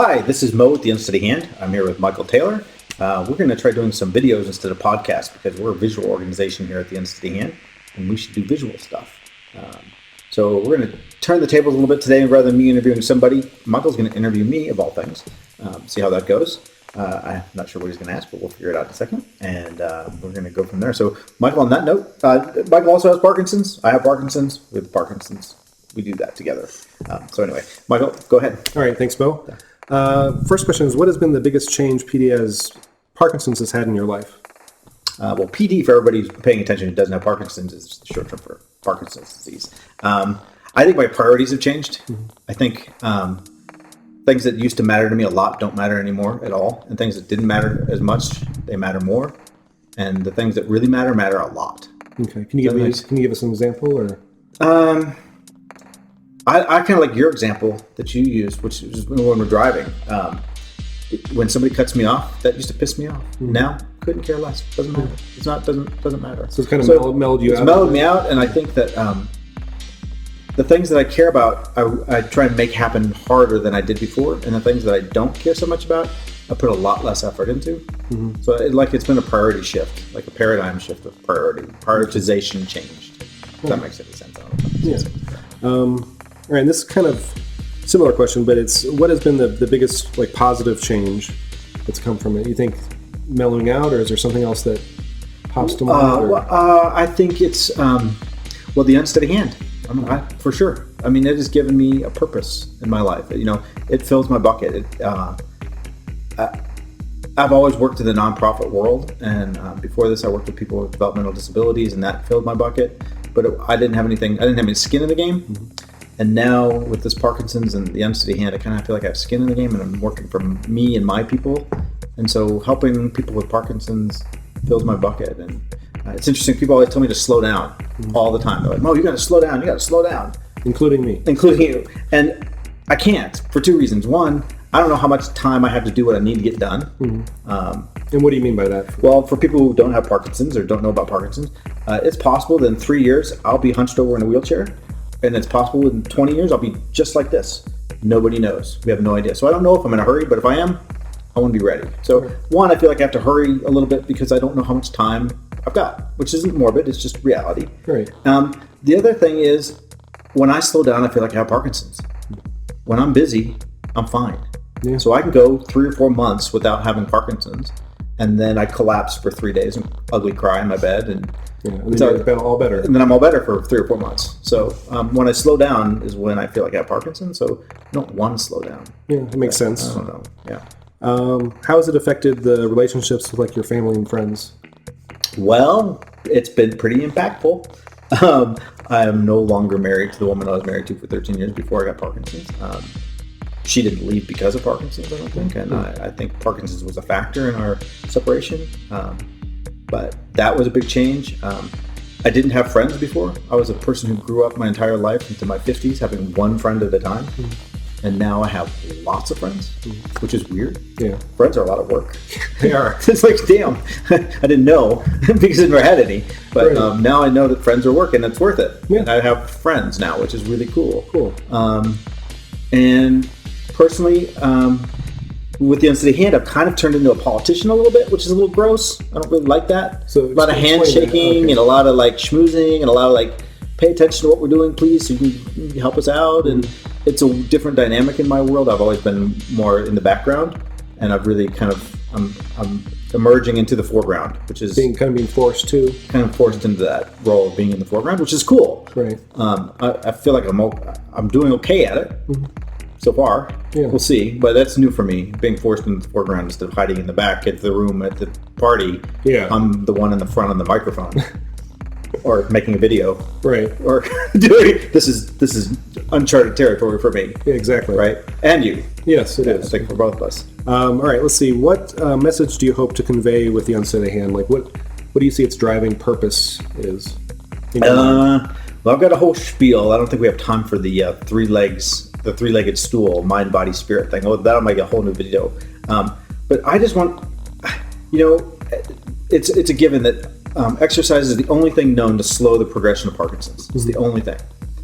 Hi, this is Mo with the Unsteady Hand. I'm here with Michael Taylor. We're going to try doing some videos instead of podcasts because we're a visual organization here at the Unsteady Hand, and we should do visual stuff. So we're going to turn the tables a little bit today. Rather than me interviewing somebody, Michael's going to interview me, of all things. See how that goes. I'm not sure what he's going to ask, but we'll figure it out in a second. And we're going to go from there. So, Michael, on that note, Michael also has Parkinson's. I have Parkinson's. With Parkinson's, we do that together. So anyway, Michael, go ahead. All right, thanks, Bo. First question is, what has been the biggest change Parkinson's has had in your life? Well, PD, for everybody who's paying attention who doesn't have Parkinson's, is the short term for Parkinson's disease. I think my priorities have changed. Mm-hmm. I think things that used to matter to me a lot don't matter anymore at all. And things that didn't matter as much, they matter more. And the things that really matter a lot. Okay. Can you give us an example? Or I kind of like your example that you used, which is when we're driving. When somebody cuts me off, that used to piss me off. Mm-hmm. Now, couldn't care less. Doesn't matter. Doesn't matter. So it's kind of mellowed you out. It's mellowed me out, and I think that the things that I care about, I try and make happen harder than I did before, and the things that I don't care so much about, I put a lot less effort into. Mm-hmm. So it's been a priority shift, like a paradigm shift of prioritization changed. If that makes any sense. I don't know. All right, and this is kind of similar question, but it's what has been the biggest positive change that's come from it? You think mellowing out, or is there something else that pops to mind? I think it's the Unsteady Hand. For sure. I mean, it has given me a purpose in my life. It fills my bucket. I've always worked in the nonprofit world, and before this, I worked with people with developmental disabilities, and that filled my bucket. But I didn't have any skin in the game. Mm-hmm. And now with this Parkinson's and the Unsteady Hand, I kind of feel like I have skin in the game, and I'm working for me and my people. And so helping people with Parkinson's fills my bucket. And it's interesting. People always tell me to slow down all the time. They're like, "Mo, you got to slow down. You got to slow down." Including me. Including you. And I can't for two reasons. One, I don't know how much time I have to do what I need to get done. Mm-hmm. And what do you mean by that? Well, for people who don't have Parkinson's or don't know about Parkinson's, it's possible that in 3 years, I'll be hunched over in a wheelchair. And it's possible in 20 years, I'll be just like this. Nobody knows. We have no idea. So I don't know if I'm in a hurry, but if I am, I want to be ready. So one, I feel like I have to hurry a little bit because I don't know how much time I've got, which isn't morbid. It's just reality. Right. The other thing is when I slow down, I feel like I have Parkinson's. When I'm busy, I'm fine. Yeah. So I can go 3 or 4 months without having Parkinson's, and then I collapse for 3 days and ugly cry in my bed, and then you're all better. And then I'm all better for 3 or 4 months. So when I slow down is when I feel like I have Parkinson's. So I don't want to slow down. Yeah, that makes sense. I don't know. Yeah. How has it affected the relationships with your family and friends? Well, it's been pretty impactful. I am no longer married to the woman I was married to for 13 years before I got Parkinson's. She didn't leave because of Parkinson's, I don't think. And I think Parkinson's was a factor in our separation. But that was a big change. I didn't have friends before. I was a person who grew up my entire life into my 50s having one friend at a time. Mm-hmm. And now I have lots of friends, which is weird. Yeah. Friends are a lot of work. They are. It's like, damn, I didn't know because I never had any. But now I know that friends are work and it's worth it. Yeah. And I have friends now, which is really cool. Cool. And personally, with the Unsteady Hand, I've kind of turned into a politician a little bit, which is a little gross. I don't really like that. So a lot of handshaking and a lot of schmoozing and a lot of pay attention to what we're doing, please, so you can help us out. And it's a different dynamic in my world. I've always been more in the background, and I've really I'm emerging into the foreground, which is being forced to. Kind of forced into that role of being in the foreground, which is cool. Right. I feel like I'm doing okay at it. Mm-hmm. So far, We'll see, but that's new for me. Being forced into the foreground instead of hiding in the back at the room at the party. Yeah, I'm the one in the front on the microphone, or making a video, right? Or doing this is uncharted territory for me. Yeah, exactly. Right, and you. Yes, it is. I think for both of us. All right, let's see. What message do you hope to convey with the Unsteady Hand? What do you see its driving purpose is? Well, I've got a whole spiel. I don't think we have time for the three-legged stool, mind, body, spirit thing. That'll make a whole new video. But I just want, it's a given that exercise is the only thing known to slow the progression of Parkinson's. It's the only thing.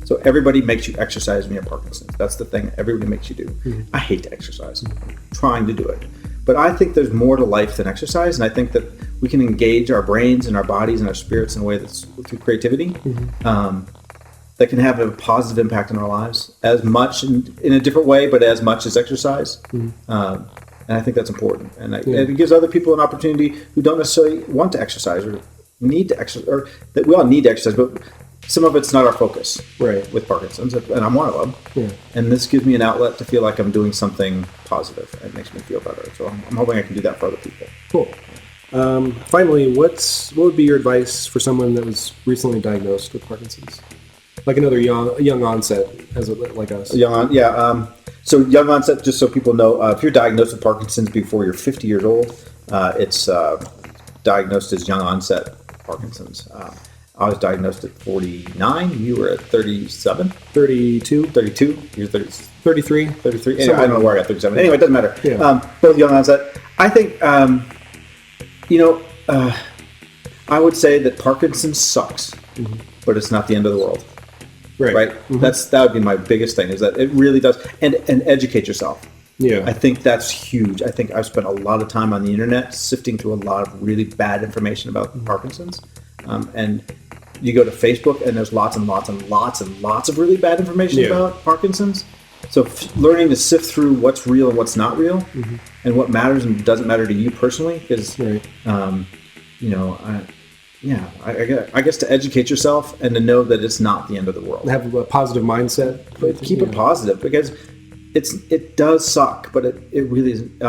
So everybody makes you exercise when you have Parkinson's. That's the thing everybody makes you do. I hate to exercise. I'm trying to do it. But I think there's more to life than exercise, and I think that we can engage our brains and our bodies and our spirits in a way that's through creativity that can have a positive impact on our lives, as much in a different way, but as much as exercise. And I think that's important. And it gives other people an opportunity who don't necessarily want to exercise or need to exercise, or that we all need to exercise, but some of it's not our focus with Parkinson's, and I'm one of them. Yeah. And this gives me an outlet to feel like I'm doing something positive. It makes me feel better. So I'm hoping I can do that for other people. Cool. Finally, what would be your advice for someone that was recently diagnosed with Parkinson's? Like another young onset, like us. So young onset, just so people know, if you're diagnosed with Parkinson's before you're 50 years old, it's diagnosed as young onset Parkinson's. I was diagnosed at 49. You were at 37? 32. 32? You're 33. 33. Anyway, I don't know where I got 37. Anyway, it doesn't matter. Yeah. Both young onset. I think, I would say that Parkinson's sucks, but it's not the end of the world. Right? Mm-hmm. That would be my biggest thing, is that it really does. And educate yourself. Yeah. I think that's huge. I think I've spent a lot of time on the internet sifting through a lot of really bad information about Parkinson's. And you go to Facebook and there's lots and lots and lots and lots of really bad information about Parkinson's. So learning to sift through what's real and what's not real, and what matters and doesn't matter to you personally, because I guess to educate yourself and to know that it's not the end of the world. Have a positive mindset. But keep it positive, because it does suck, but it really isn't.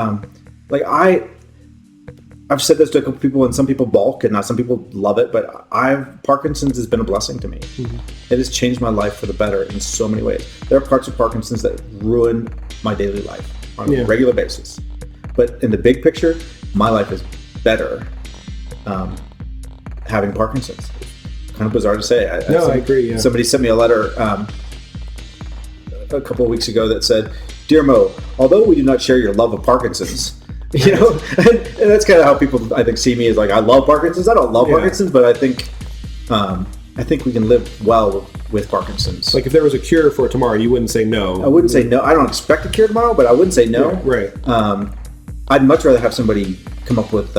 I've said this to a couple people, and some people balk, and some people love it. But Parkinson's has been a blessing to me. It has changed my life for the better in so many ways. There are parts of Parkinson's that ruin my daily life on a regular basis, but in the big picture, my life is better having Parkinson's. Kind of bizarre to say. I agree. Yeah. Somebody sent me a letter a couple of weeks ago that said, "Dear Mo, although we do not share your love of Parkinson's." And that's kind of how people, I think, see me, as like, I love Parkinson's. I don't love Parkinson's, but I think we can live well with Parkinson's. Like if there was a cure for it tomorrow, you wouldn't say no. I wouldn't say no. I don't expect a cure tomorrow, but I wouldn't say no. Yeah, right. I'd much rather have somebody come up with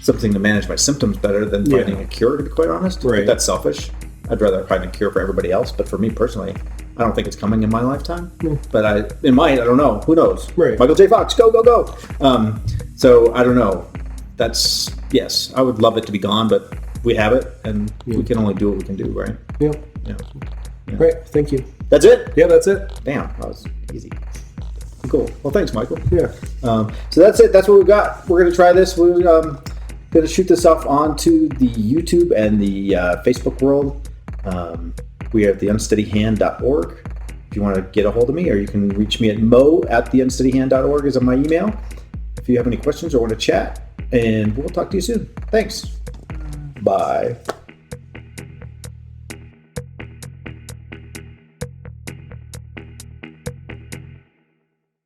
something to manage my symptoms better than finding a cure, to be quite honest. Right. That's selfish. I'd rather find a cure for everybody else, but for me personally, I don't think it's coming in my lifetime. But it might. I don't know. Who knows? Right. Michael J. Fox, go, go, go. So I don't know. Yes, I would love it to be gone, but we have it, and we can only do what we can do, right? Yeah. Great. Thank you. That's it? Yeah, that's it. Damn, that was easy. Cool. Well, thanks, Michael. Yeah. So that's it. That's what we've got. We're going to try this. We're going to shoot this off onto the YouTube and the Facebook world. We are at theunsteadyhand.org if you want to get a hold of me, or you can reach me at mo@theunsteadyhand.org is on my email if you have any questions or want to chat, and we'll talk to you soon. Thanks. Bye.